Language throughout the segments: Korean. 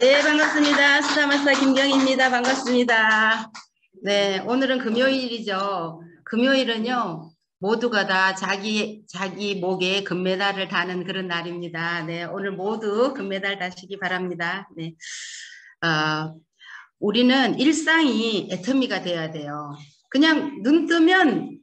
네, 반갑습니다. 수사마스터 김경희입니다. 반갑습니다. 네, 오늘은 금요일이죠. 금요일은요, 모두가 다 자기 목에 금메달을 다는 그런 날입니다. 네, 오늘 모두 금메달 다시기 바랍니다. 네, 우리는 일상이 애터미가 돼야 돼요. 그냥 눈 뜨면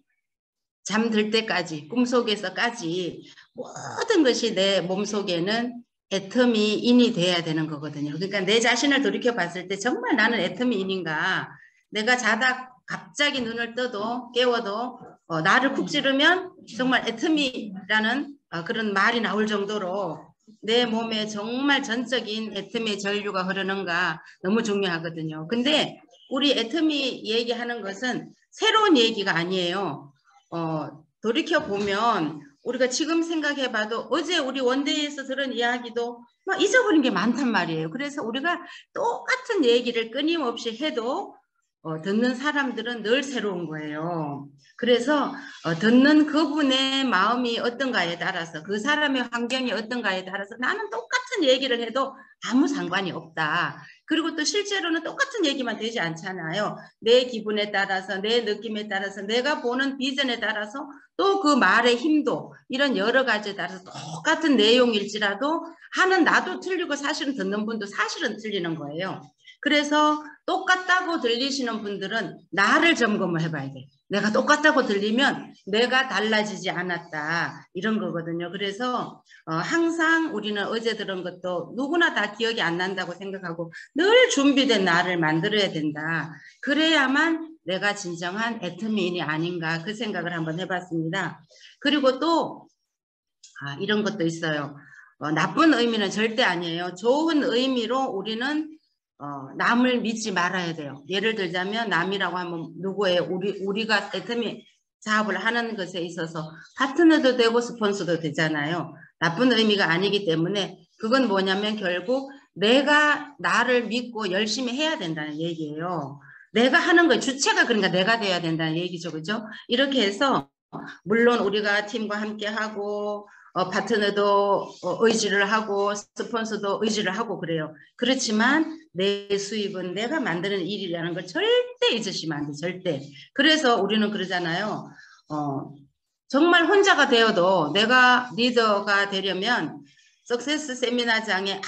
잠들 때까지, 꿈속에서까지 모든 것이 내 몸속에는 애터미인이 돼야 되는 거거든요. 그러니까 내 자신을 돌이켜 봤을 때 정말 나는 애터미인인가? 내가 자다 갑자기 눈을 떠도 깨워도 나를 쿡 찌르면 정말 애터미라는 그런 말이 나올 정도로 내 몸에 정말 전적인 애터미의 전류가 흐르는가 너무 중요하거든요. 근데 우리 애터미 얘기하는 것은 새로운 얘기가 아니에요. 돌이켜보면 우리가 지금 생각해봐도 어제 우리 원데이에서 들은 이야기도 막 잊어버린 게 많단 말이에요. 그래서 우리가 똑같은 얘기를 끊임없이 해도 듣는 사람들은 늘 새로운 거예요. 그래서 듣는 그분의 마음이 어떤가에 따라서 그 사람의 환경이 어떤가에 따라서 나는 똑같은 얘기를 해도 아무 상관이 없다. 그리고 또 실제로는 똑같은 얘기만 되지 않잖아요. 내 기분에 따라서 내 느낌에 따라서 내가 보는 비전에 따라서 또 그 말의 힘도 이런 여러 가지에 따라서 똑같은 내용일지라도 하는 나도 틀리고 사실은 듣는 분도 사실은 틀리는 거예요. 그래서 똑같다고 들리시는 분들은 나를 점검을 해봐야 돼. 내가 똑같다고 들리면 내가 달라지지 않았다 이런 거거든요. 그래서 항상 우리는 어제 들은 것도 누구나 다 기억이 안 난다고 생각하고 늘 준비된 나를 만들어야 된다. 그래야만 내가 진정한 애터미인이 아닌가 그 생각을 한번 해봤습니다. 그리고 또 이런 것도 있어요. 나쁜 의미는 절대 아니에요. 좋은 의미로 우리는 남을 믿지 말아야 돼요. 예를 들자면 남이라고 하면 누구예요? 우리가 애터미 사업을 하는 것에 있어서 파트너도 되고 스폰서도 되잖아요. 나쁜 의미가 아니기 때문에 그건 뭐냐면 결국 내가 나를 믿고 열심히 해야 된다는 얘기예요. 내가 하는 거 주체가 그러니까 내가 돼야 된다는 얘기죠. 그죠? 이렇게 해서 물론 우리가 팀과 함께 하고 파트너도 의지를 하고 스폰서도 의지를 하고 그래요. 그렇지만 내 수입은 내가 만드는 일이라는 걸 절대 잊으시면 안 돼. 절대. 그래서 우리는 그러잖아요. 정말 혼자가 되어도 내가 리더가 되려면 석세스 세미나장에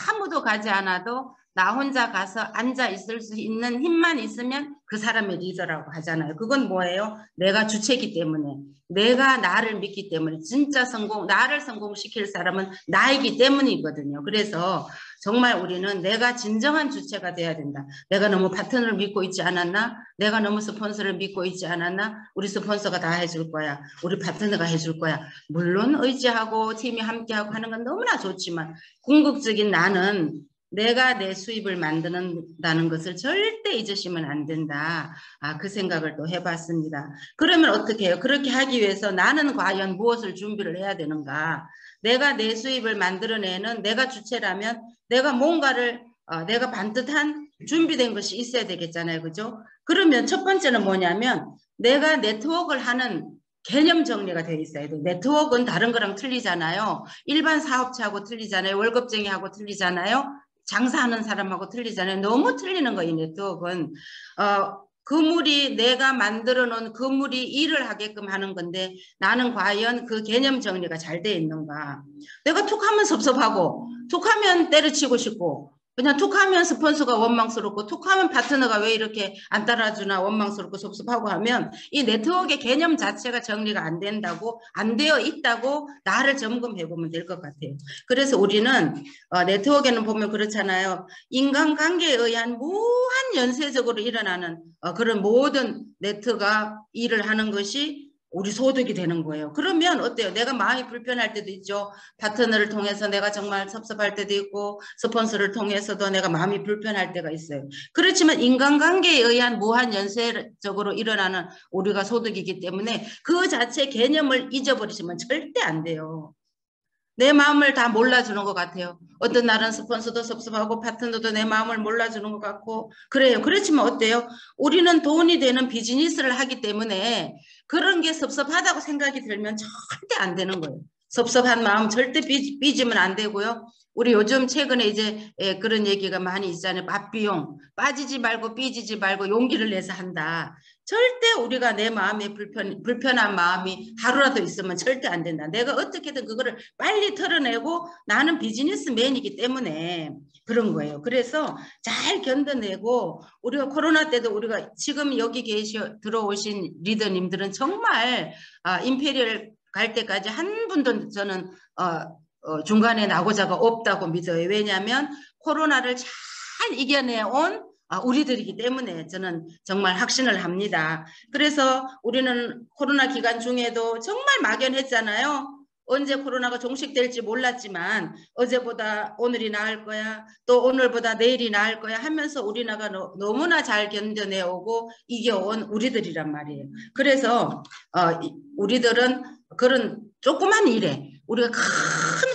아무도 가지 않아도 나 혼자 가서 앉아 있을 수 있는 힘만 있으면 그 사람의 리더라고 하잖아요. 그건 뭐예요? 내가 주체이기 때문에 내가 나를 믿기 때문에 진짜 나를 성공시킬 사람은 나이기 때문이거든요. 그래서 정말 우리는 내가 진정한 주체가 돼야 된다. 내가 너무 파트너를 믿고 있지 않았나? 내가 너무 스폰서를 믿고 있지 않았나? 우리 스폰서가 다 해줄 거야. 우리 파트너가 해줄 거야. 물론 의지하고 팀이 함께하고 하는 건 너무나 좋지만 궁극적인 나는 내가 내 수입을 만든다는 것을 절대 잊으시면 안 된다. 그 생각을 또 해봤습니다. 그러면 어떻게 해요? 그렇게 하기 위해서 나는 과연 무엇을 준비를 해야 되는가? 내가 내 수입을 만들어내는 내가 주체라면 내가 뭔가를 내가 반듯한 준비된 것이 있어야 되겠잖아요. 그죠? 그러면 첫 번째는 뭐냐면 내가 네트워크를 하는 개념 정리가 되어 있어야 돼요. 네트워크는 다른 거랑 틀리잖아요. 일반 사업체하고 틀리잖아요. 월급쟁이하고 틀리잖아요. 장사하는 사람하고 틀리잖아요. 너무 틀리는 거예요. 네트워크는. 그물이 내가 만들어 놓은 그물이 일을 하게끔 하는 건데 나는 과연 그 개념 정리가 잘 돼 있는가. 내가 툭하면 섭섭하고 툭하면 때려치고 싶고 그냥 툭하면 스폰서가 원망스럽고 툭하면 파트너가 왜 이렇게 안 따라주나 원망스럽고 섭섭하고 하면 이 네트워크의 개념 자체가 정리가 안 된다고 안 되어 있다고 나를 점검해 보면 될 것 같아요. 그래서 우리는 네트워크에는 보면 그렇잖아요. 인간관계에 의한 무한 연쇄적으로 일어나는 그런 모든 네트가 일을 하는 것이 우리 소득이 되는 거예요. 그러면 어때요? 내가 마음이 불편할 때도 있죠. 파트너를 통해서 내가 정말 섭섭할 때도 있고 스폰서를 통해서도 내가 마음이 불편할 때가 있어요. 그렇지만 인간관계에 의한 무한 연쇄적으로 일어나는 우리가 소득이기 때문에 그 자체 개념을 잊어버리시면 절대 안 돼요. 내 마음을 다 몰라주는 것 같아요. 어떤 날은 스폰서도 섭섭하고 파트너도 내 마음을 몰라주는 것 같고 그래요. 그렇지만 어때요? 우리는 돈이 되는 비즈니스를 하기 때문에 그런 게 섭섭하다고 생각이 들면 절대 안 되는 거예요. 섭섭한 마음 절대 삐지면 안 되고요. 우리 요즘 최근에 이제 그런 얘기가 많이 있잖아요. 맛비용 빠지지 말고 삐지지 말고 용기를 내서 한다. 절대 우리가 내 마음에 불편한 마음이 하루라도 있으면 절대 안 된다. 내가 어떻게든 그거를 빨리 털어내고 나는 비즈니스맨이기 때문에 그런 거예요. 그래서 잘 견뎌내고 우리가 코로나 때도 우리가 지금 여기 들어오신 리더님들은 정말 임페리얼 갈 때까지 한 분도 저는 중간에 낙오자가 없다고 믿어요. 왜냐하면 코로나를 잘 이겨내온 우리들이기 때문에 저는 정말 확신을 합니다. 그래서 우리는 코로나 기간 중에도 정말 막연했잖아요. 언제 코로나가 종식될지 몰랐지만 어제보다 오늘이 나을 거야, 또 오늘보다 내일이 나을 거야 하면서 우리나라가 너무나 잘 견뎌내오고 이겨온 우리들이란 말이에요. 그래서 우리들은 그런 조그만 일에 우리가 큰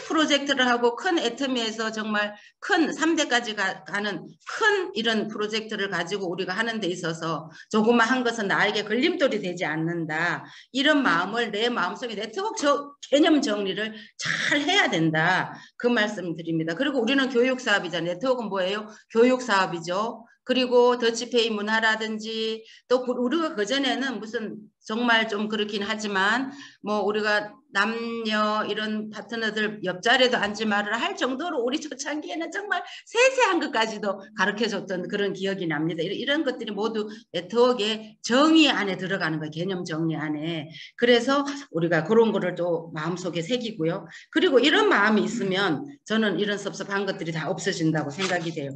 프로젝트를 하고 큰 애터미에서 정말 큰 3대까지 가는 큰 이런 프로젝트를 가지고 우리가 하는 데 있어서 조그마한 것은 나에게 걸림돌이 되지 않는다. 이런 마음을 내 마음속에 네트워크 개념 정리를 잘 해야 된다. 그 말씀 드립니다. 그리고 우리는 교육사업이잖아요. 네트워크는 뭐예요? 교육사업이죠. 그리고 더치페이 문화라든지 또 우리가 그전에는 무슨 정말 좀 그렇긴 하지만 뭐 우리가 남녀 이런 파트너들 옆자리에도 앉지 말아라 할 정도로 우리 초창기에는 정말 세세한 것까지도 가르쳐줬던 그런 기억이 납니다. 이런 것들이 모두 네트워크의 정의 안에 들어가는 거예요. 개념 정리 안에. 그래서 우리가 그런 거를 또 마음속에 새기고요. 그리고 이런 마음이 있으면 저는 이런 섭섭한 것들이 다 없어진다고 생각이 돼요.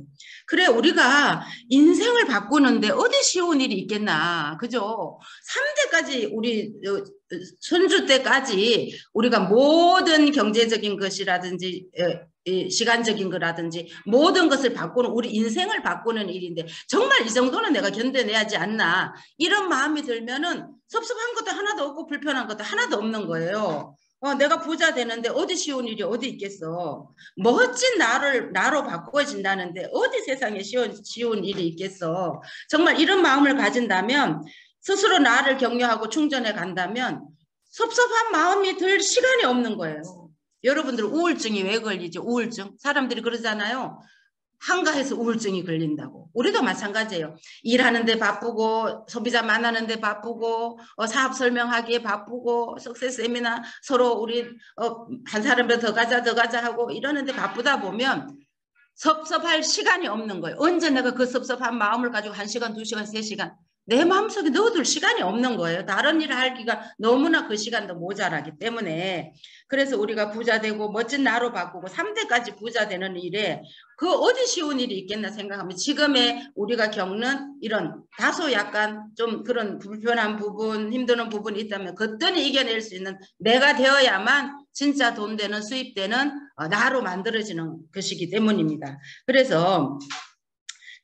그래 우리가 인생을 바꾸는데 어디 쉬운 일이 있겠나. 그죠? 3대까지 우리 손주 때까지 우리가 모든 경제적인 것이라든지 시간적인 거라든지 모든 것을 바꾸는 우리 인생을 바꾸는 일인데 정말 이 정도는 내가 견뎌내야지 않나 이런 마음이 들면은 섭섭한 것도 하나도 없고 불편한 것도 하나도 없는 거예요. 내가 부자 되는데 어디 쉬운 일이 어디 있겠어. 멋진 나로 바꿔진다는데 어디 세상에 쉬운 일이 있겠어. 정말 이런 마음을 가진다면 스스로 나를 격려하고 충전해 간다면 섭섭한 마음이 들 시간이 없는 거예요. 여러분들 우울증이 왜 걸리죠? 우울증. 사람들이 그러잖아요. 한가해서 우울증이 걸린다고. 우리도 마찬가지예요. 일하는데 바쁘고 소비자 만나는데 바쁘고 사업 설명하기에 바쁘고 석세스 세미나 서로 우리 한 사람들 더 가자 하고 이러는데 바쁘다 보면 섭섭할 시간이 없는 거예요. 언제 내가 그 섭섭한 마음을 가지고 1시간, 2시간, 3시간 내 마음속에 넣어둘 시간이 없는 거예요. 다른 일을 하기가 너무나 그 시간도 모자라기 때문에. 그래서 우리가 부자 되고 멋진 나로 바꾸고 3대까지 부자 되는 일에 그 어디 쉬운 일이 있겠나 생각하면 지금의 우리가 겪는 이런 다소 약간 좀 그런 불편한 부분, 힘드는 부분이 있다면 그때는 이겨낼 수 있는 내가 되어야만 진짜 돈 되는 수입 되는 나로 만들어지는 것이기 때문입니다. 그래서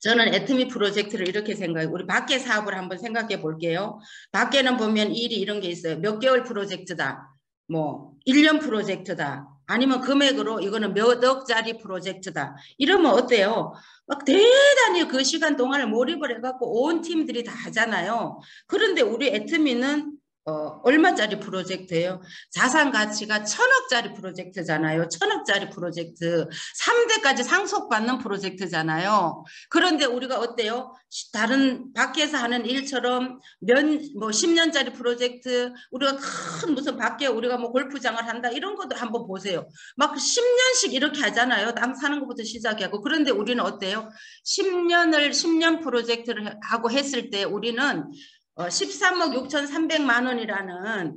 저는 애터미 프로젝트를 이렇게 생각해요. 우리 밖에 사업을 한번 생각해 볼게요. 밖에는 보면 일이 이런 게 있어요. 몇 개월 프로젝트다. 뭐 1년 프로젝트다. 아니면 금액으로 이거는 몇 억짜리 프로젝트다. 이러면 어때요? 막 대단히 그 시간 동안을 몰입을 해갖고 온 팀들이 다 하잖아요. 그런데 우리 애터미는 얼마짜리 프로젝트예요? 자산 가치가 1000억짜리 프로젝트잖아요. 1000억짜리 프로젝트. 3대까지 상속받는 프로젝트잖아요. 그런데 우리가 어때요? 다른 밖에서 하는 일처럼 뭐 10년짜리 프로젝트, 우리가 큰 무슨 밖에 우리가 뭐 골프장을 한다 이런 것도 한번 보세요. 막 10년씩 이렇게 하잖아요. 땅 사는 것부터 시작하고. 그런데 우리는 어때요? 10년 프로젝트를 하고 했을 때 우리는 13억 6,300만 원이라는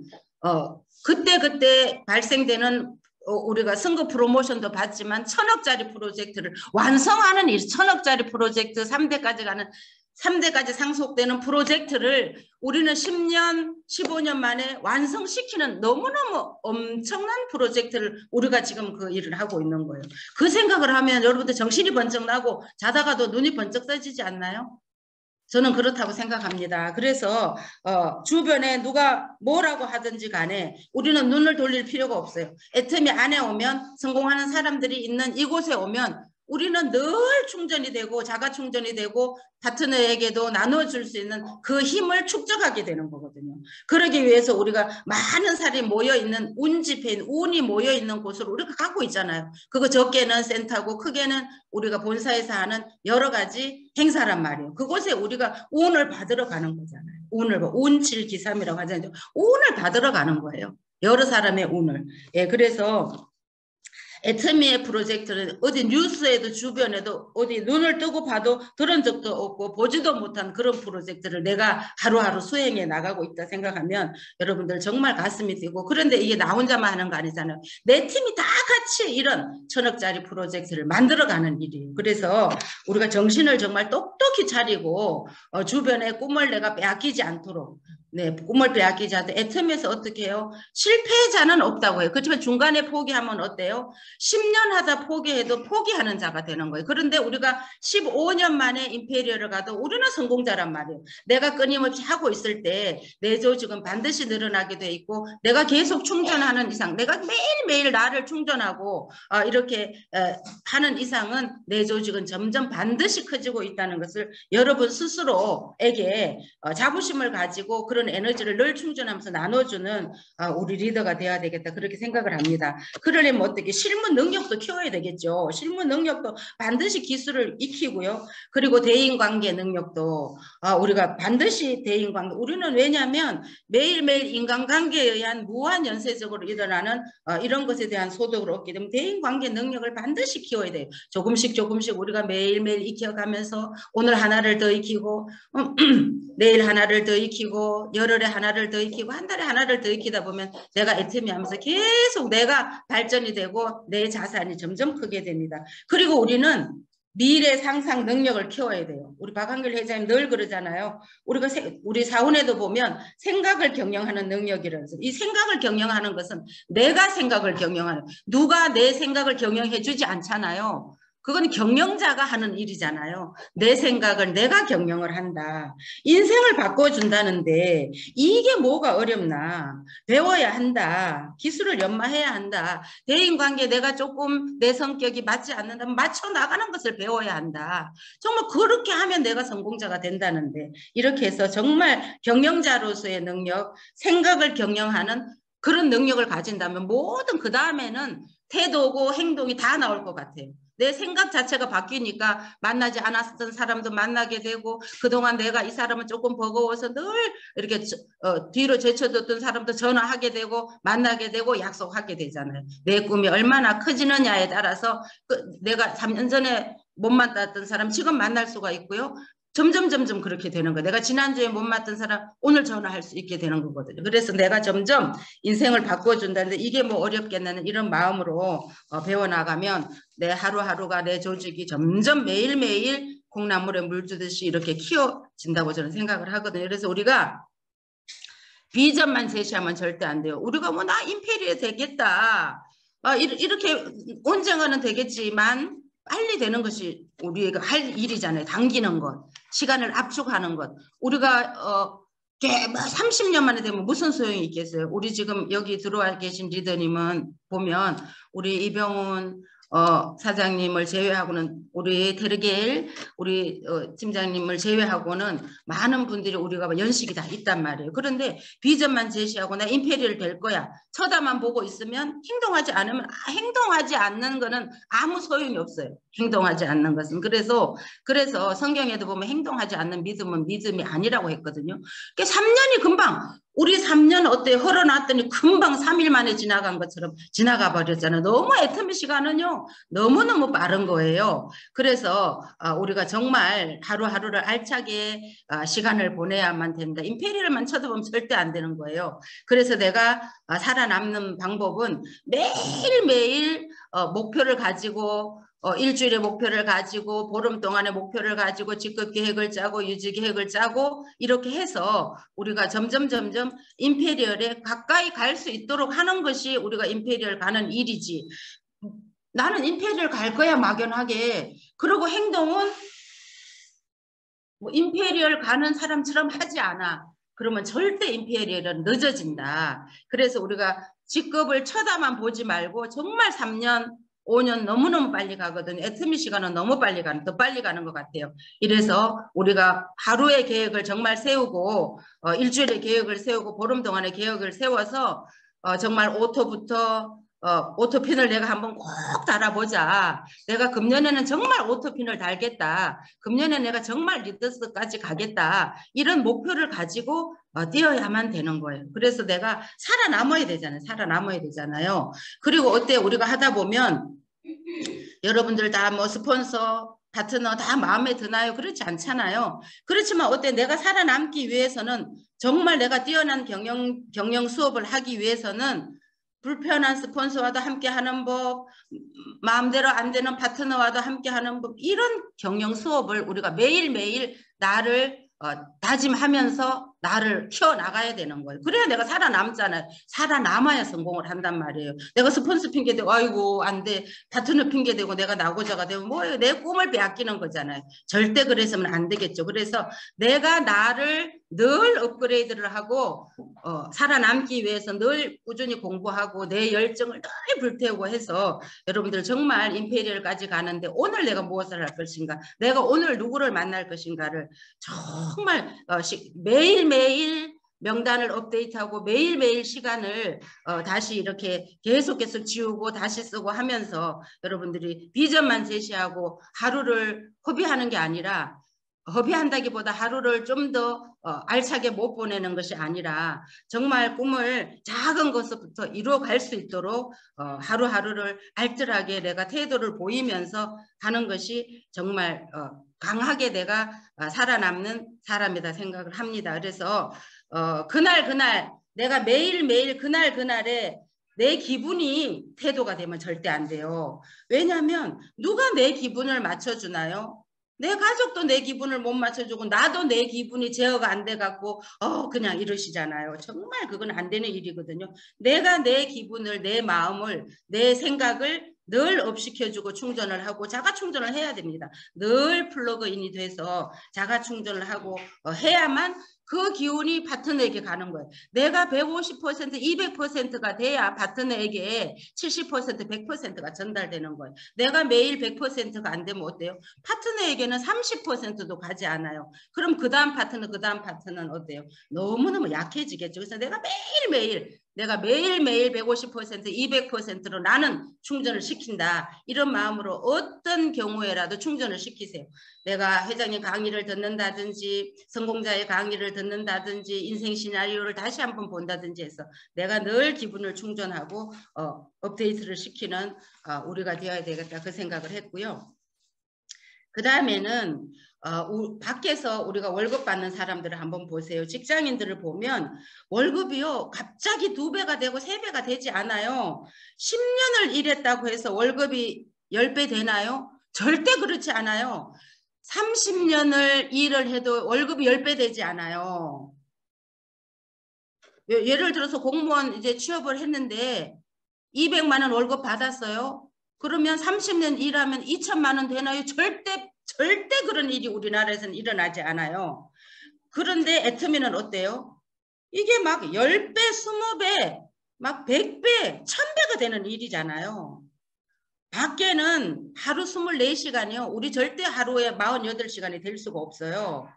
그때 발생되는 우리가 선거 프로모션도 받지만 1000억짜리 프로젝트를 완성하는 일, 1000억짜리 프로젝트 3대까지 상속되는 프로젝트를 우리는 10년, 15년 만에 완성시키는 너무너무 엄청난 프로젝트를 우리가 지금 그 일을 하고 있는 거예요. 그 생각을 하면 여러분들 정신이 번쩍 나고 자다가도 눈이 번쩍 떠지지 않나요? 저는 그렇다고 생각합니다. 그래서 주변에 누가 뭐라고 하든지 간에 우리는 눈을 돌릴 필요가 없어요. 애터미 안에 오면 성공하는 사람들이 있는 이곳에 오면 우리는 늘 충전이 되고 자가 충전이 되고 파트너에게도 나눠줄 수 있는 그 힘을 축적하게 되는 거거든요. 그러기 위해서 우리가 많은 사람이 모여있는 운집회인 운이 모여있는 곳을 우리가 갖고 있잖아요. 그거 적게는 센터고 크게는 우리가 본사에서 하는 여러 가지 행사란 말이에요. 그곳에 우리가 운을 받으러 가는 거잖아요. 운을 운칠기삼이라고 하잖아요. 운을 받으러 가는 거예요. 여러 사람의 운을. 예, 그래서 애터미의 프로젝트는 어디 뉴스에도 주변에도 어디 눈을 뜨고 봐도 들은 적도 없고 보지도 못한 그런 프로젝트를 내가 하루하루 수행해 나가고 있다 생각하면 여러분들 정말 가슴이 뛰고, 그런데 이게 나 혼자만 하는 거 아니잖아요. 내 팀이 다 같이 이런 1000억짜리 프로젝트를 만들어가는 일이에요. 그래서 우리가 정신을 정말 똑똑히 차리고 주변의 꿈을 내가 빼앗기지 않도록, 네, 꿈을 빼앗기지 않도록 애터미에서 어떻게 해요? 실패자는 없다고 해요. 그렇지만 중간에 포기하면 어때요? 10년 하다 포기해도 포기하는 자가 되는 거예요. 그런데 우리가 15년 만에 임페리얼을 가도 우리는 성공자란 말이에요. 내가 끊임없이 하고 있을 때 내 조직은 반드시 늘어나게 돼 있고, 내가 계속 충전하는 이상, 내가 매일매일 나를 충전하고 이렇게 하는 이상은 내 조직은 점점 반드시 커지고 있다는 것을 여러분 스스로에게 자부심을 가지고 그런 에너지를 늘 충전하면서 나눠주는 우리 리더가 돼야 되겠다, 그렇게 생각을 합니다. 그러려면 어떻게 실무 능력도 키워야 되겠죠. 실무 능력도 반드시 기술을 익히고요. 그리고 대인관계 능력도 우리가 반드시 대인관계, 우리는 왜냐하면 매일매일 인간관계에 의한 무한 연쇄적으로 일어나는 이런 것에 대한 소득을 얻기 때문에 대인관계 능력을 반드시 키워야 돼요. 조금씩 우리가 매일매일 익혀가면서 오늘 하나를 더 익히고 내일 하나를 더 익히고 열흘에 하나를 더 익히고 한 달에 하나를 더 익히다 보면 내가 애터미 하면서 계속 내가 발전이 되고 내 자산이 점점 크게 됩니다. 그리고 우리는 미래 상상 능력을 키워야 돼요. 우리 박한길 회장님 늘 그러잖아요. 우리 사원에도 보면 생각을 경영하는 능력이라는, 이 생각을 경영하는 것은 내가 생각을 경영하는, 누가 내 생각을 경영해 주지 않잖아요. 그건 경영자가 하는 일이잖아요. 내 생각을 내가 경영을 한다. 인생을 바꿔준다는데 이게 뭐가 어렵나. 배워야 한다. 기술을 연마해야 한다. 대인관계 내가 조금 내 성격이 맞지 않는다면 맞춰나가는 것을 배워야 한다. 정말 그렇게 하면 내가 성공자가 된다는데, 이렇게 해서 정말 경영자로서의 능력, 생각을 경영하는 그런 능력을 가진다면 모든 그 다음에는 태도고 행동이 다 나올 것 같아요. 내 생각 자체가 바뀌니까 만나지 않았던 사람도 만나게 되고, 그동안 내가 이 사람은 조금 버거워서 늘 이렇게 뒤로 제쳐뒀던 사람도 전화하게 되고 만나게 되고 약속하게 되잖아요. 내 꿈이 얼마나 커지느냐에 따라서 내가 3년 전에 못 만났던 사람 지금 만날 수가 있고요. 점점 그렇게 되는 거예요. 내가 지난주에 못 만났던 사람 오늘 전화할 수 있게 되는 거거든요. 그래서 내가 점점 인생을 바꿔준다는데 이게 뭐 어렵겠냐는 이런 마음으로 배워나가면 내 하루하루가, 내 조직이 점점 매일매일 콩나물에 물 주듯이 이렇게 키워진다고 저는 생각을 하거든요. 그래서 우리가 비전만 제시하면 절대 안 돼요. 우리가 뭐 나 임페리얼 되겠다, 이렇게 언젠가는 되겠지만 빨리 되는 것이 우리가 할 일이잖아요. 당기는 것, 시간을 압축하는 것. 우리가 30년 만에 되면 무슨 소용이 있겠어요. 우리 지금 여기 들어와 계신 리더님은 보면 우리 이병훈 사장님을 제외하고는, 우리 테르겔 우리 팀장님을 제외하고는 많은 분들이 우리가 연식이 다 있단 말이에요. 그런데 비전만 제시하고 나 임페리얼 될 거야, 쳐다만 보고 있으면, 행동하지 않으면, 행동하지 않는 거는 아무 소용이 없어요. 행동하지 않는 것은. 그래서 성경에도 보면 행동하지 않는 믿음은 믿음이 아니라고 했거든요. 그러니까 3년이 금방, 우리 3년 어때요? 흘러났더니 금방 3일 만에 지나간 것처럼 지나가 버렸잖아요. 너무 애터미 시간은요 너무너무 빠른 거예요. 그래서 우리가 정말 하루하루를 알차게 시간을 보내야만 됩니다. 임페리얼만 쳐다보면 절대 안 되는 거예요. 그래서 내가 살아남는 방법은 매일매일 목표를 가지고, 일주일의 목표를 가지고, 보름 동안의 목표를 가지고, 직급 계획을 짜고, 유지 계획을 짜고, 이렇게 해서 우리가 점점 임페리얼에 가까이 갈 수 있도록 하는 것이 우리가 임페리얼 가는 일이지. 나는 임페리얼 갈 거야 막연하게, 그리고 행동은 뭐 임페리얼 가는 사람처럼 하지 않아. 그러면 절대 임페리얼은 늦어진다. 그래서 우리가 직급을 쳐다만 보지 말고 정말 3년 5년 너무너무 빨리 가거든요. 애터미 시간은 너무 빨리 가는, 더 빨리 가는 것 같아요. 이래서 우리가 하루의 계획을 정말 세우고 일주일의 계획을 세우고 보름 동안의 계획을 세워서 정말 오토핀을 내가 한번 꼭 달아보자. 내가 금년에는 정말 오토핀을 달겠다. 금년에 내가 정말 리더스까지 가겠다. 이런 목표를 가지고 뛰어야만 되는 거예요. 그래서 내가 살아남아야 되잖아요. 살아남아야 되잖아요. 그리고 어때? 우리가 하다 보면 여러분들 다 뭐 스폰서, 파트너 다 마음에 드나요? 그렇지 않잖아요. 그렇지만 어때? 내가 살아남기 위해서는 정말 내가 뛰어난 경영 수업을 하기 위해서는 불편한 스폰서와도 함께 하는 법, 마음대로 안 되는 파트너와도 함께 하는 법, 이런 경영 수업을 우리가 매일매일 나를 다짐하면서 나를 키워나가야 되는 거예요. 그래야 내가 살아남잖아요. 살아남아야 성공을 한단 말이에요. 내가 스폰서 핑계대고 아이고 안 돼. 파트너 핑계대고 내가 나고자가 되면 뭐예요. 내 꿈을 빼앗기는 거잖아요. 절대 그래서는 안 되겠죠. 그래서 내가 나를 늘 업그레이드를 하고 살아남기 위해서 늘 꾸준히 공부하고 내 열정을 늘 불태우고 해서 여러분들 정말 임페리얼까지 가는데 오늘 내가 무엇을 할 것인가, 내가 오늘 누구를 만날 것인가를 정말 매일매일 명단을 업데이트하고 매일매일 시간을 다시 이렇게 계속 지우고 다시 쓰고 하면서 여러분들이 비전만 제시하고 하루를 허비하는 게 아니라, 허비한다기보다 하루를 좀 더 알차게 못 보내는 것이 아니라 정말 꿈을 작은 것부터 이루어갈 수 있도록 하루하루를 알뜰하게 내가 태도를 보이면서 하는 것이 정말 강하게 내가 살아남는 사람이다 생각을 합니다. 그래서 그날 내가 매일매일 그날에 내 기분이 태도가 되면 절대 안 돼요. 왜냐하면 누가 내 기분을 맞춰주나요? 내 가족도 내 기분을 못 맞춰주고 나도 내 기분이 제어가 안 돼갖고 그냥 이러시잖아요. 정말 그건 안 되는 일이거든요. 내가 내 기분을, 내 마음을, 내 생각을 늘 업시켜주고 충전을 하고 자가 충전을 해야 됩니다. 늘 플러그인이 돼서 자가 충전을 하고 해야만 그 기운이 파트너에게 가는 거예요. 내가 150%, 200%가 돼야 파트너에게 70%, 100%가 전달되는 거예요. 내가 매일 100%가 안 되면 어때요? 파트너에게는 30%도 가지 않아요. 그럼 그 다음 파트너는 어때요? 너무너무 약해지겠죠. 그래서 내가 매일매일 150%, 200%로 나는 충전을 시킨다. 이런 마음으로 어떤 경우에라도 충전을 시키세요. 내가 회장님 강의를 듣는다든지 성공자의 강의를 듣는다든지 인생 시나리오를 다시 한번 본다든지 해서 내가 늘 기분을 충전하고 업데이트를 시키는 우리가 되어야 되겠다 그 생각을 했고요. 그 다음에는 밖에서 우리가 월급 받는 사람들을 한번 보세요. 직장인들을 보면 월급이요 갑자기 2배가 되고 3배가 되지 않아요. 10년을 일했다고 해서 월급이 10배 되나요? 절대 그렇지 않아요. 30년을 일을 해도 월급이 10배 되지 않아요. 예를 들어서 공무원 이제 취업을 했는데 200만 원 월급 받았어요. 그러면 30년 일하면 2천만 원 되나요? 절대 그런 일이 우리나라에서는 일어나지 않아요. 그런데 애터미는 어때요? 이게 막 10배, 20배, 막 100배, 1000배가 되는 일이잖아요. 밖에는 하루 24시간이요. 우리 절대 하루에 48시간이 될 수가 없어요.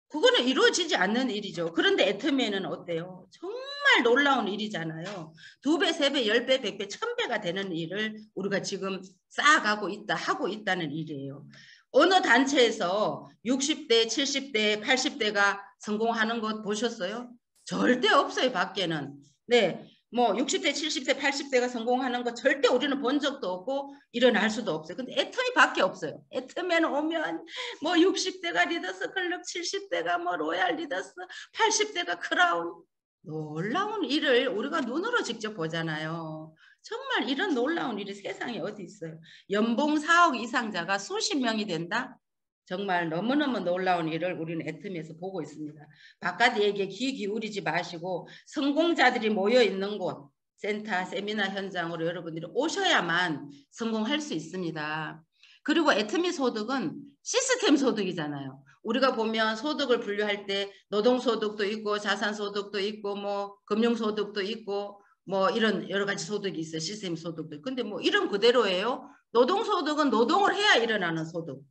그거는 이루어지지 않는 일이죠. 그런데 애터미에는 어때요? 정말 놀라운 일이잖아요. 2배, 3배, 10배, 100배, 1000배가 되는 일을 우리가 지금 쌓아가고 있다, 하고 있다는 일이에요. 어느 단체에서 60대, 70대, 80대가 성공하는 것 보셨어요? 절대 없어요, 밖에는. 네. 뭐 60대, 70대, 80대가 성공하는 거 절대 우리는 본 적도 없고 일어날 수도 없어요. 근데 애터미 밖에 없어요. 애터미는 오면 뭐 60대가 리더스 클럽, 70대가 뭐 로얄 리더스, 80대가 크라운. 놀라운 일을 우리가 눈으로 직접 보잖아요. 정말 이런 놀라운 일이 세상에 어디 있어요. 연봉 4억 이상자가 수십 명이 된다? 정말 너무너무 놀라운 일을 우리는 애터미에서 보고 있습니다. 바깥 얘기에 귀 기울이지 마시고 성공자들이 모여 있는 곳, 센터, 세미나 현장으로 여러분들이 오셔야만 성공할 수 있습니다. 그리고 애터미 소득은 시스템 소득이잖아요. 우리가 보면 소득을 분류할 때 노동소득도 있고 자산소득도 있고 뭐 금융소득도 있고 뭐 이런 여러 가지 소득이 있어요. 시스템 소득도. 근데 뭐 이런 그대로예요. 노동소득은 노동을 해야 일어나는 소득.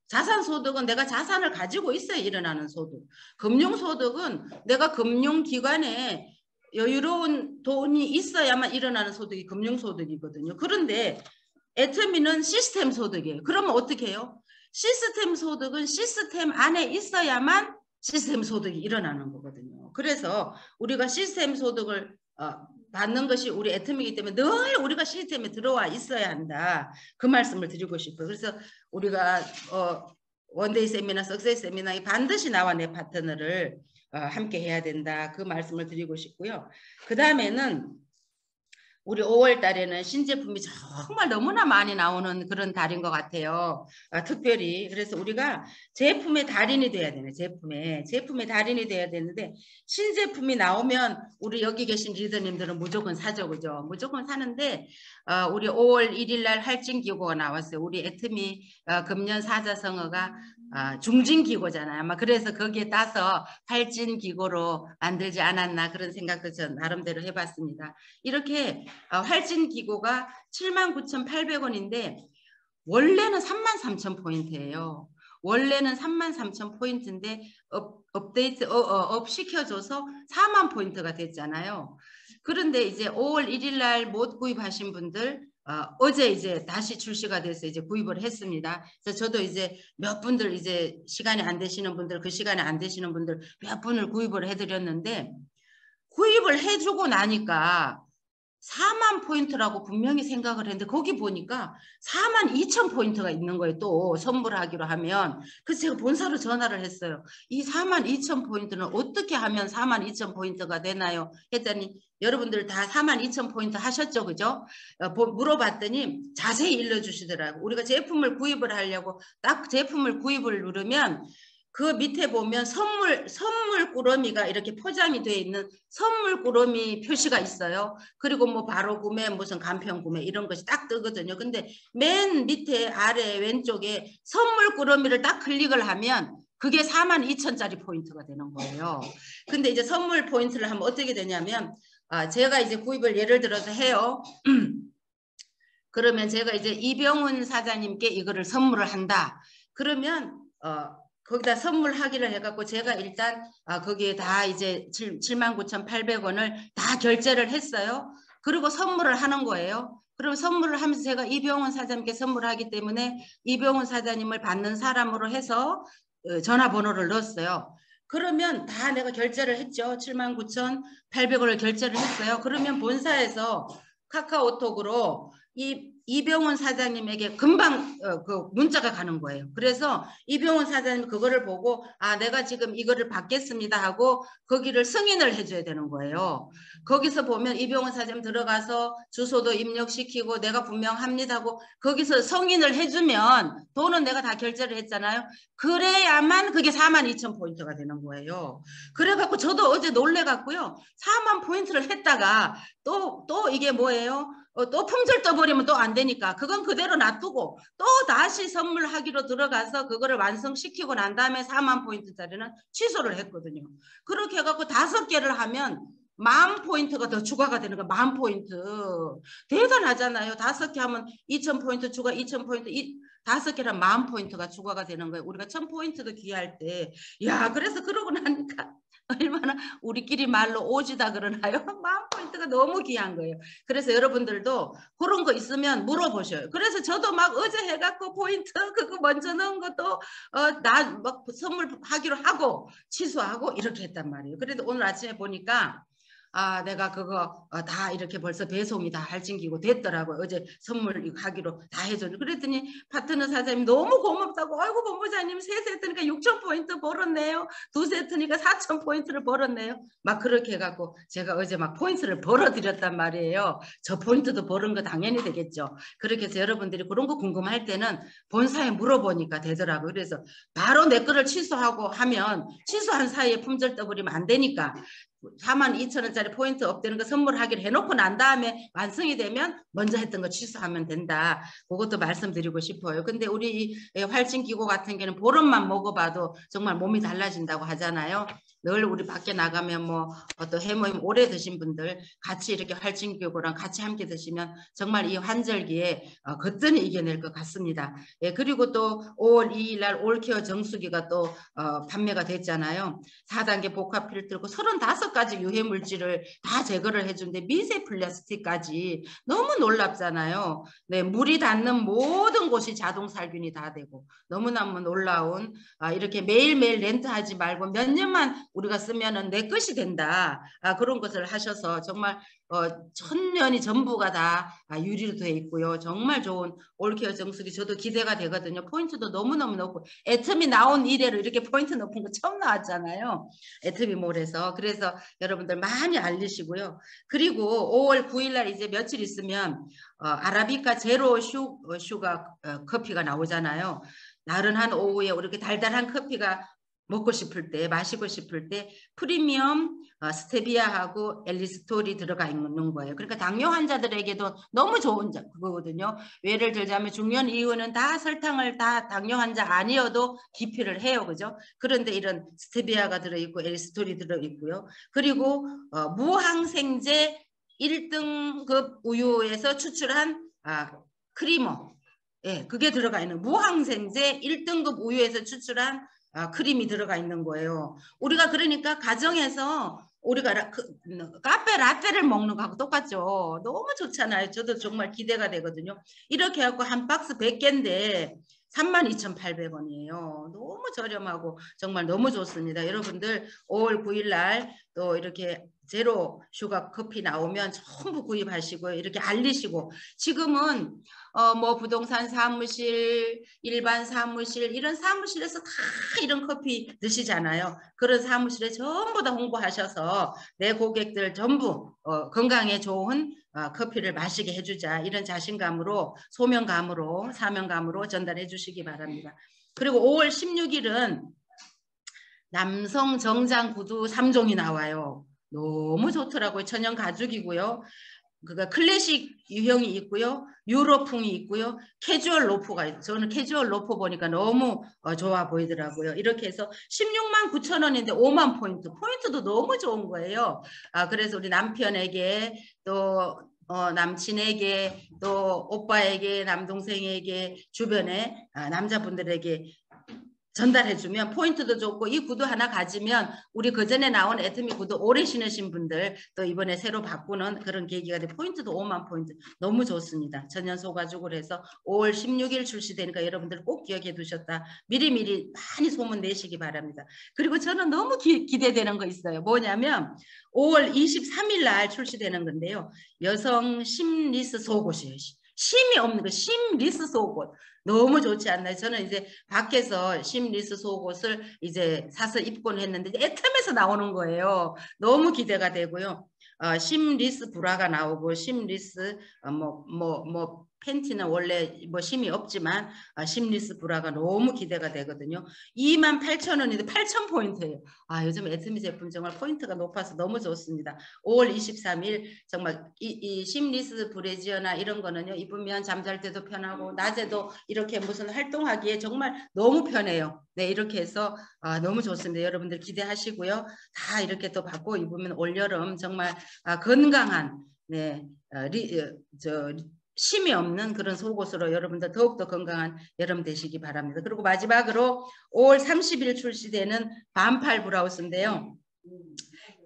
자산소득은 내가 자산을 가지고 있어야 일어나는 소득. 금융소득은 내가 금융기관에 여유로운 돈이 있어야만 일어나는 소득이 금융소득이거든요. 그런데 애터미는 시스템 소득이에요. 그러면 어떻게 해요? 시스템 소득은 시스템 안에 있어야만 시스템 소득이 일어나는 거거든요. 그래서 우리가 시스템 소득을 받는 것이 우리 애터미이기 때문에 늘 우리가 시스템에 들어와 있어야 한다. 그 말씀을 드리고 싶어요. 그래서 우리가 원데이 세미나, 석세스 세미나에 반드시 나와 내 파트너를 함께 해야 된다. 그 말씀을 드리고 싶고요. 그 다음에는 우리 5월 달에는 신제품이 정말 너무나 많이 나오는 그런 달인 것 같아요. 특별히. 그래서 우리가 제품의 달인이 돼야 되네. 제품의 달인이 돼야 되는데 신제품이 나오면 우리 여기 계신 리더님들은 무조건 사죠. 그죠? 무조건 사는데 우리 5월 1일 날 할증기고가 나왔어요. 우리 애터미 금년 사자성어가 중진기고잖아요. 아마 그래서 거기에 따서 할진기고로 만들지 않았나 그런 생각도 전 나름대로 해봤습니다. 이렇게 할진기고가 79,800원인데 원래는 33,000포인트예요. 원래는 33,000포인트인데 업데이트 업 시켜줘서 4만 포인트가 됐잖아요. 그런데 이제 5월 1일 날 못 구입하신 분들 어제 이제 다시 출시가 돼서 이제 구입을 했습니다. 그래서 저도 이제 몇 분들 이제 시간이 안 되시는 분들 그 시간에 안 되시는 분들 몇 분을 구입을 해드렸는데 구입을 해주고 나니까 4만 포인트라고 분명히 생각을 했는데 거기 보니까 4만 2천 포인트가 있는 거예요. 또 선물하기로 하면. 그래서 제가 본사로 전화를 했어요. 이 4만 2천 포인트는 어떻게 하면 4만 2천 포인트가 되나요? 했더니 여러분들 다 4만 2천 포인트 하셨죠? 그죠? 물어봤더니 자세히 일러주시더라고요. 우리가 제품을 구입을 하려고 딱 제품을 구입을 누르면 그 밑에 보면 선물 꾸러미가 이렇게 포장이 되어 있는 선물 꾸러미 표시가 있어요. 그리고 뭐 바로 구매, 무슨 간편 구매 이런 것이 딱 뜨거든요. 근데 맨 밑에 아래 왼쪽에 선물 꾸러미를 딱 클릭을 하면 그게 42,000짜리 포인트가 되는 거예요. 근데 이제 선물 포인트를 하면 어떻게 되냐면 제가 이제 구입을 예를 들어서 해요. 그러면 제가 이제 이병훈 사장님께 이거를 선물을 한다. 그러면 거기다 선물하기를 해갖고 제가 일단 거기에 다 이제 79,800원을 다 결제를 했어요. 그리고 선물을 하는 거예요. 그럼 선물을 하면서 제가 이병훈 사장님께 선물하기 때문에 이병훈 사장님을 받는 사람으로 해서 전화번호를 넣었어요. 그러면 다 내가 결제를 했죠. 79,800원을 결제를 했어요. 그러면 본사에서 카카오톡으로 이병훈 사장님에게 금방 그 문자가 가는 거예요. 그래서 이병훈 사장님 그거를 보고 내가 지금 이거를 받겠습니다 하고 거기를 승인을 해줘야 되는 거예요. 거기서 보면 이병훈 사장님 들어가서 주소도 입력시키고 내가 분명합니다 하고 거기서 승인을 해주면 돈은 내가 다 결제를 했잖아요. 그래야만 그게 42,000포인트가 되는 거예요. 그래갖고 저도 어제 놀래갖고요. 4만 포인트를 했다가 또 이게 뭐예요? 또 품절 떠버리면 또 안 되니까 그건 그대로 놔두고 또 다시 선물하기로 들어가서 그거를 완성시키고 난 다음에 4만 포인트짜리는 취소를 했거든요. 그렇게 해갖고 5개를 하면 10,000포인트가 더 추가가 되는 거야. 10,000포인트. 대단하잖아요. 5개 하면 2,000포인트 추가, 2,000포인트, 5개랑 10,000포인트가 추가가 되는 거예요. 우리가 1,000포인트도 귀할 때. 야, 그래서 그러고 나니까 얼마나 우리끼리 말로 오지다 그러나요? 10,000포인트가 너무 귀한 거예요. 그래서 여러분들도 그런 거 있으면 물어보셔요. 그래서 저도 막 어제 해갖고 포인트 그거 먼저 넣은 것도 나 막 선물하기로 하고 취소하고 이렇게 했단 말이에요. 그래도 오늘 아침에 보니까 내가 그거 다 이렇게 벌써 배송이 다 할증기고 됐더라고요. 어제 선물하기로 다 해줬는데 그랬더니 파트너 사장님 너무 고맙다고 아이고 본부장님 3세트니까 6,000포인트 벌었네요. 2세트니까 4,000포인트를 벌었네요. 막 그렇게 해갖고 제가 어제 막 포인트를 벌어드렸단 말이에요. 저 포인트도 벌은 거 당연히 되겠죠. 그렇게 해서 여러분들이 그런 거 궁금할 때는 본사에 물어보니까 되더라고요. 그래서 바로 내 거를 취소하고 하면 취소한 사이에 품절 떠버리면 안 되니까 42,000원짜리 포인트 업되는 거 선물하기로 해놓고 난 다음에 완성이 되면 먼저 했던 거 취소하면 된다. 그것도 말씀드리고 싶어요. 근데 우리 활진기고 같은 경우는 보름만 먹어봐도 정말 몸이 달라진다고 하잖아요. 늘 우리 밖에 나가면 뭐 또 해모임 오래 드신 분들 같이 이렇게 활진교구랑 같이 함께 드시면 정말 이 환절기에 거뜬히 이겨낼 것 같습니다. 예, 그리고 또 5월 2일 날 올케어 정수기가 또 판매가 됐잖아요. 4단계 복합 필터고 35가지 유해 물질을 다 제거를 해주는데 미세 플라스틱까지 너무 놀랍잖아요. 네, 물이 닿는 모든 곳이 자동 살균이 다 되고 너무너무 놀라운 이렇게 매일매일 렌트하지 말고 몇 년만 우리가 쓰면은 내 것이 된다. 그런 것을 하셔서 정말 천년이 전부가 다 유리로 되어 있고요. 정말 좋은 올케어 정수기 저도 기대가 되거든요. 포인트도 너무너무 높고 애터미 나온 이래로 이렇게 포인트 높은 거 처음 나왔잖아요. 애터미 몰에서. 그래서 여러분들 많이 알리시고요. 그리고 5월 9일 날 이제 며칠 있으면 아라비카 제로 슈가 커피가 나오잖아요. 나른한 오후에 이렇게 달달한 커피가 먹고 싶을 때, 마시고 싶을 때 프리미엄 스테비아하고 엘리스톨이 들어가 있는 거예요. 그러니까 당뇨 환자들에게도 너무 좋은 거거든요. 예를 들자면 중요한 이유는 다 설탕을 다 당뇨 환자 아니어도 기피를 해요. 그죠? 그런데 이런 스테비아가 들어있고 엘리스톨이 들어있고요. 그리고 무항생제 1등급 우유에서 추출한 크리머. 예, 그게 들어가 있는 무항생제 1등급 우유에서 추출한 크림이 들어가 있는 거예요. 우리가 그러니까 가정에서 우리가 카페 라떼를 먹는 거하고 똑같죠. 너무 좋잖아요. 저도 정말 기대가 되거든요. 이렇게 해갖고 한 박스 100개인데 32,800원이에요. 너무 저렴하고 정말 너무 좋습니다. 여러분들 5월 9일 날 또 이렇게 제로 슈가 커피 나오면 전부 구입하시고요. 이렇게 알리시고 지금은 뭐 부동산 사무실, 일반 사무실 이런 사무실에서 다 이런 커피 드시잖아요. 그런 사무실에 전부 다 홍보하셔서 내 고객들 전부 건강에 좋은 커피를 마시게 해주자 이런 자신감으로 소명감으로 사명감으로 전달해 주시기 바랍니다. 그리고 5월 16일은 남성 정장 구두 3종이 나와요. 너무 좋더라고요. 천연 가죽이고요. 그가 클래식 유형이 있고요. 유로풍이 있고요. 캐주얼 로프가 있어요. 저는 캐주얼 로프 보니까 너무 좋아 보이더라고요. 이렇게 해서 169,000원인데 5만 포인트. 포인트도 너무 좋은 거예요. 그래서 우리 남편에게 또 남친에게 또 오빠에게 남동생에게 주변에 남자분들에게 전달해주면 포인트도 좋고 이 구두 하나 가지면 우리 그전에 나온 애터미 구두 오래 신으신 분들 또 이번에 새로 바꾸는 그런 계기가 돼 포인트도 5만 포인트 너무 좋습니다. 천연 소가죽으로 해서 5월 16일 출시되니까 여러분들 꼭 기억해 두셨다. 미리미리 많이 소문 내시기 바랍니다. 그리고 저는 너무 기대되는 거 있어요. 뭐냐면 5월 23일 날 출시되는 건데요. 여성 심리스 속옷이에요. 심이 없는 거 심리스 속옷 너무 좋지 않나요? 저는 이제 밖에서 심리스 속옷을 이제 사서 입곤 했는데 애텀에서 나오는 거예요. 너무 기대가 되고요. 심리스 브라가 나오고 심리스 팬티는 원래 뭐 심이 없지만 심리스 브라가 너무 기대가 되거든요. 28,000원인데 8,000포인트예요. 요즘 애터미 제품 정말 포인트가 높아서 너무 좋습니다. 5월 23일 정말 이 심리스 브래지어나 이런 거는요. 입으면 잠잘 때도 편하고 낮에도 이렇게 무슨 활동하기에 정말 너무 편해요. 네, 이렇게 해서 너무 좋습니다. 여러분들 기대하시고요. 다 이렇게 또 받고 입으면 올여름 정말 건강한 심이 없는 그런 속옷으로 여러분들 더욱더 건강한 여름 되시기 바랍니다. 그리고 마지막으로 5월 30일 출시되는 반팔 브라우스인데요.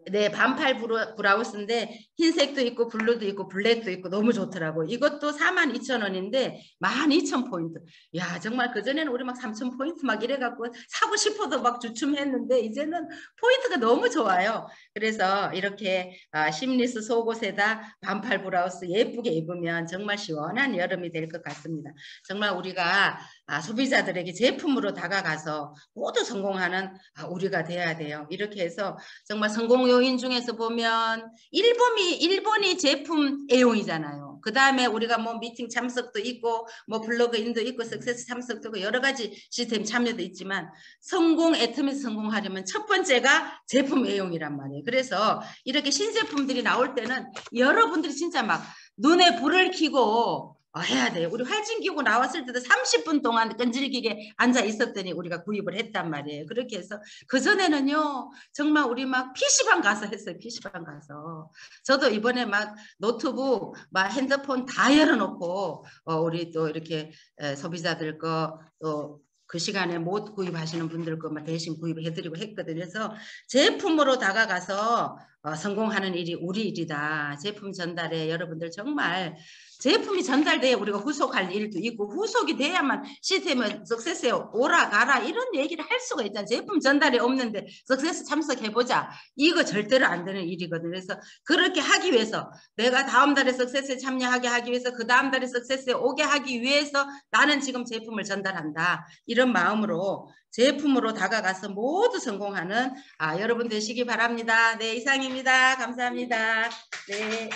네, 반팔 브라우스인데 흰색도 있고 블루도 있고 블랙도 있고 너무 좋더라고요. 이것도 42,000원인데 12,000포인트. 야, 정말 그전에는 우리 막 3,000포인트 막 이래갖고 사고 싶어도 막 주춤했는데 이제는 포인트가 너무 좋아요. 그래서 이렇게 심리스 속옷에다 반팔 브라우스 예쁘게 입으면 정말 시원한 여름이 될 것 같습니다. 정말 우리가 소비자들에게 제품으로 다가가서 모두 성공하는 우리가 돼야 돼요. 이렇게 해서 정말 성공 요인 중에서 보면 일본이 제품 애용이잖아요. 그 다음에 우리가 뭐 미팅 참석도 있고 뭐 블로그인도 있고 석세스 참석도 있고 여러 가지 시스템 참여도 있지만 성공 애터미에서 성공하려면 첫 번째가 제품 애용이란 말이에요. 그래서 이렇게 신제품들이 나올 때는 여러분들이 진짜 막 눈에 불을 켜고 해야 돼요. 우리 활진 끼고 나왔을 때도 30분 동안 끈질기게 앉아 있었더니 우리가 구입을 했단 말이에요. 그렇게 해서 그전에는요 정말 우리 막 PC방 가서 했어요. PC방 가서. 저도 이번에 막 노트북 막 핸드폰 다 열어놓고 우리 또 이렇게 소비자들 거 또 그 시간에 못 구입하시는 분들 것만 대신 구입해드리고 했거든요. 그래서 제품으로 다가가서 성공하는 일이 우리 일이다. 제품 전달에 여러분들 정말 제품이 전달돼야 우리가 후속할 일도 있고 후속이 돼야만 시스템은 석세스에 오라 가라 이런 얘기를 할 수가 있잖아요. 제품 전달이 없는데 석세스 참석해보자. 이거 절대로 안 되는 일이거든요. 그래서 그렇게 하기 위해서 내가 다음 달에 석세스에 참여하게 하기 위해서 그 다음 달에 석세스에 오게 하기 위해서 나는 지금 제품을 전달한다. 이런 마음으로 제품으로 다가가서 모두 성공하는 여러분 되시기 바랍니다. 네, 이상입니다. 감사합니다. 네.